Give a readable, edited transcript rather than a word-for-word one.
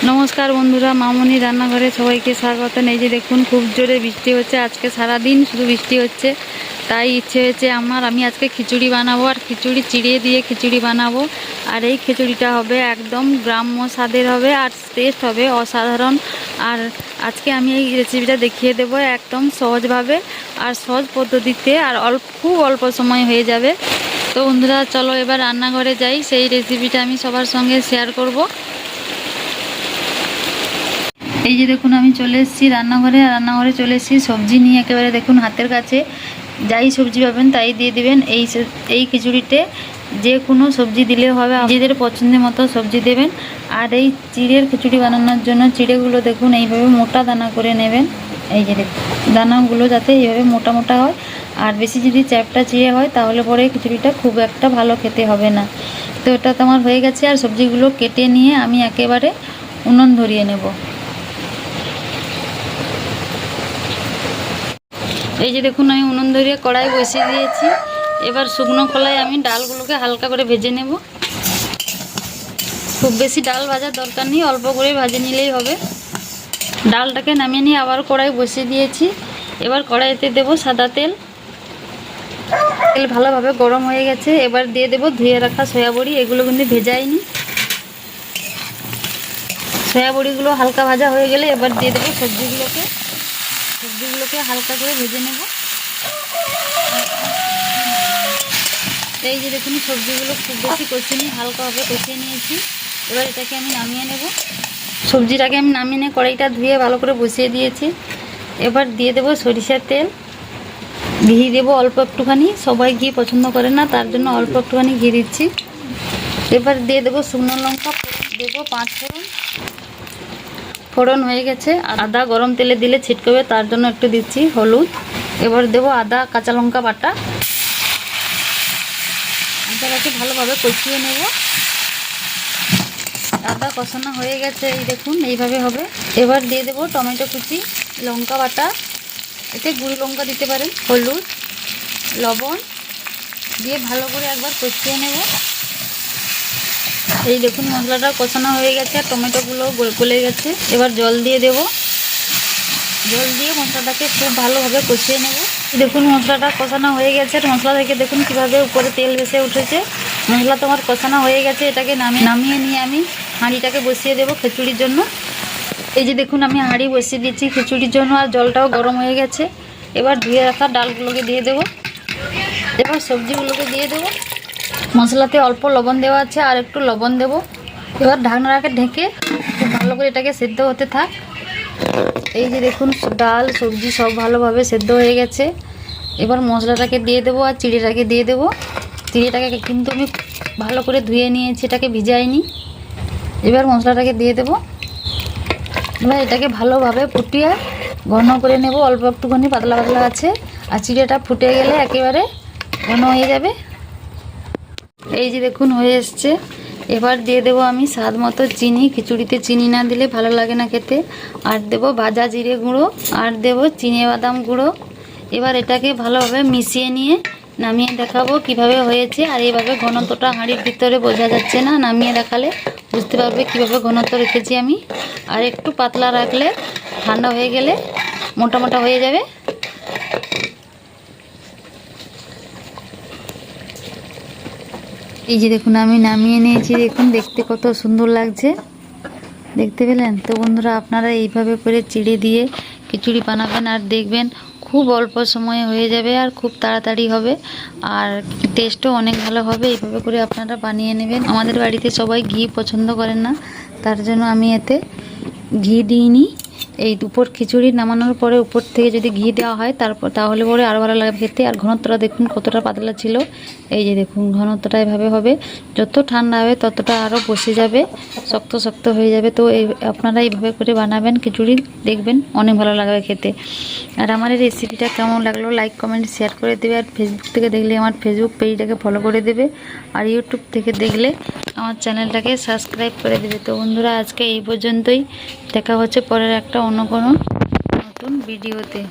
नमस्कार बंधुरा मामुनी रान्नाघरे सबाइके स्वागत। এই যে দেখুন খুব জোরে বৃষ্টি হচ্ছে, আজকে সারা দিন শুধু বৃষ্টি হচ্ছে। তাই ইচ্ছে হচ্ছে আমি আজকে খিচুড়ি বানাবো, আর খিচুড়ি চিড়ে দিয়ে খিচুড়ি বানাবো। আর এই খিচুড়িটা হবে একদম গ্রাম্য স্বাদের হবে, আর টেস্ট হবে অসাধারণ। আর আজকে আমি এই রেসিপিটা দেখিয়ে দেবো একদম সহজভাবে আর সহজ পদ্ধতিতে, আর খুব অল্প সময় হয়ে যাবে। তো বন্ধুরা চলো এবার রান্নাঘরে যাই, সেই রেসিপিটা আমি সবার সঙ্গে শেয়ার করব। এই যে দেখুন আমি চলে এসেছি রান্নাঘরে চলে এসেছি সবজি নিয়ে। একেবারে দেখুন হাতের কাছে যাই সবজি পাবেন তাই দিয়ে দিবেন। এই খিচুড়িতে যে কোনো সবজি দিলে হবে, নিজেদের পছন্দের মতো সবজি দেবেন। আর এই চিড়ের খিচুড়ি বানানোর জন্য চিড়েগুলো দেখুন এইভাবে মোটা দানা করে নেবেন। এই যে দেখুন দানাগুলো যাতে এইভাবে মোটা মোটা হয়, আর বেশি যদি চ্যাপটা চিড়ে হয় তাহলে পরে খিচুড়িটা খুব একটা ভালো খেতে হবে না। তো এটা তো আমার হয়ে গেছে, আর সবজিগুলো কেটে নিয়ে আমি একেবারে উনুন ধরিয়ে নেব। এই যে দেখুন আমি উনুন ধরিয়ে কড়াই বসিয়ে দিয়েছি। এবার শুকনো কড়াই আমি ডালগুলোকে হালকা করে ভেজে নেব। খুব বেশি ডাল ভাজার দরকার নেই, অল্প করে ভেজে নিলেই হবে। ডালটাকে নামিয়ে নিয়ে আবার কড়াই বসিয়ে দিয়েছি। এবার কড়াইতে দেব সাদা তেল। তেল ভালোভাবে গরম হয়ে গেছে। এবার দিয়ে দেব ধুয়ে রাখা সয়াবড়ি, এগুলো কিন্তু ভেজাইনি। সয়াবড়িগুলো হালকা ভাজা হয়ে গেলে এবার দিয়ে দেবো সবজিগুলোকে হালকা করে ভেজে নেব। এই যে দেখুন সবজিগুলো খুব বেশি কষিয়ে হালকাভাবে কষিয়ে নিয়েছি। এবার এটাকে আমি নামিয়ে নেব। সবজিটাকে আমি নামিয়ে নিয়ে কড়াইটা ধুয়ে ভালো করে বসিয়ে দিয়েছি। এবার দিয়ে দেব সরিষার তেল, ঘি দেবো অল্প একটুখানি। সবাই ঘি পছন্দ করে না, তার জন্য অল্প একটুখানি ঘি দিচ্ছি। এবার দিয়ে দেবো শুকনো লঙ্কা, দেবো 5 ফোড়ন। ফোড়ন হয়ে গেছে। আদা গরম তেলে দিলে ছিটকবে, তার জন্য একটু দিচ্ছি হলুদ। এবার দেবো আদা কাঁচা লঙ্কা বাটা। আদাটাকে ভালোভাবে কষিয়ে নেব। আদা কষানো হয়ে গেছে, এই দেখুন এইভাবে হবে। এবার দিয়ে দেবো টমেটো কুচি, লঙ্কা বাটা, এতে গুঁড়ো লঙ্কা দিতে পারেন, হলুদ, লবণ দিয়ে ভালো করে একবার কষিয়ে নেব। এই দেখুন মশলাটা কষানো হয়ে গেছে, আর টমেটোগুলো গলে গেছে। এবার জল দিয়ে দেব। জল দিয়ে মশলাটাকে খুব ভালোভাবে কষিয়ে নেব। দেখুন মশলাটা কষানো হয়ে গেছে, আর মশলা থেকে দেখুন কিভাবে উপরে তেল ভেসে উঠেছে। মশলা তোমার কষানো হয়ে গেছে। এটাকে নামিয়ে নিয়ে আমি হাঁড়িটাকে বসিয়ে দেব খিচুড়ির জন্য। এই যে দেখুন আমি হাঁড়ি বসিয়ে দিচ্ছি খিচুড়ির জন্য, আর জলটাও গরম হয়ে গেছে। এবার ধুয়ে রাখা ডালগুলোকে দিয়ে দেব। এবার সবজিগুলোকে দিয়ে দেব। মশলাতে অল্প লবণ দেওয়া আছে, আর একটু লবণ দেব। এবার ঢাকনাটাকে ঢেকে খুব ভালো করে এটাকে সেদ্ধ হতে থাক। এই যে দেখুন ডাল সবজি সব ভালোভাবে সেদ্ধ হয়ে গেছে। এবার মশলাটাকে দিয়ে দেবো, আর চিড়েটাকে দিয়ে দেবো। চিড়েটাকে কিন্তু আমি ভালো করে ধুয়ে নিয়েছি, এটাকে ভিজাইনি। এবার মশলাটাকে দিয়ে দেবো। এবার এটাকে ভালোভাবে ফুটিয়ে ঘন করে নেব। অল্প একটুখানি পাতলা পাতলা আছে, আর চিড়েটা ফুটে গেলে একেবারে ঘন হয়ে যাবে। এই যে দেখুন হয়ে এসছে। এবার দিয়ে দেবো আমি স্বাদ মতো চিনি। খিচুড়িতে চিনি না দিলে ভালো লাগে না খেতে। আর দেবো ভাজা জিরে গুঁড়ো, আর দেবো চিনে বাদাম গুঁড়ো। এবার এটাকে ভালোভাবে মিশিয়ে নিয়ে নামিয়ে দেখাবো কিভাবে হয়েছে। আর এইভাবে ঘনত্বটা হাঁড়ির ভিতরে বোঝা যাচ্ছে না, নামিয়ে দেখালে বুঝতে পারবে কিভাবে ঘনত্ব রেখেছি আমি। আর একটু পাতলা রাখলে ঠান্ডা হয়ে গেলে মোটা মোটা হয়ে যাবে। এই যে দেখুন আমি নামিয়ে নিয়েছি, দেখুন দেখতে কত সুন্দর লাগছে, দেখতে পেলেন? তো বন্ধুরা আপনারা এইভাবে করে চিড়ে দিয়ে খিচুড়ি বানাবেন, আর দেখবেন খুব অল্প সময়ে হয়ে যাবে, আর খুব তাড়াতাড়ি হবে, আর টেস্টও অনেক ভালো হবে। এইভাবে করে আপনারা বানিয়ে নেবেন। আমাদের বাড়িতে সবাই ঘি পছন্দ করেন না, তার জন্য আমি এতে ঘি দিইনি। এই উপর খিচুড়ি নামানোর পরে উপর থেকে যদি ঘি দেওয়া হয় তাহলে পরে আরও ভালো লাগবে খেতে। আর ঘনত্বটা দেখুন কতটা পাতলা ছিল। এই যে দেখুন ঘনত্বটা এভাবে হবে। যত ঠান্ডা হবে ততটা আরও বসে যাবে, শক্ত শক্ত হয়ে যাবে। তো আপনারা এইভাবে করে বানাবেন খিচুড়ি, দেখবেন অনেক ভালো লাগবে খেতে। আর আমার এই রেসিপিটা কেমন লাগলো লাইক কমেন্ট শেয়ার করে দেবে। আর ফেসবুক থেকে দেখলে আমার ফেসবুক পেজটাকে ফলো করে দেবে, আর ইউটিউব থেকে দেখলে আমার চ্যানেলটাকে সাবস্ক্রাইব করে দেবে। তো বন্ধুরা আজকে এই পর্যন্তই, দেখা হচ্ছে পরের একটা অন্য কোনো নতুন ভিডিওতে।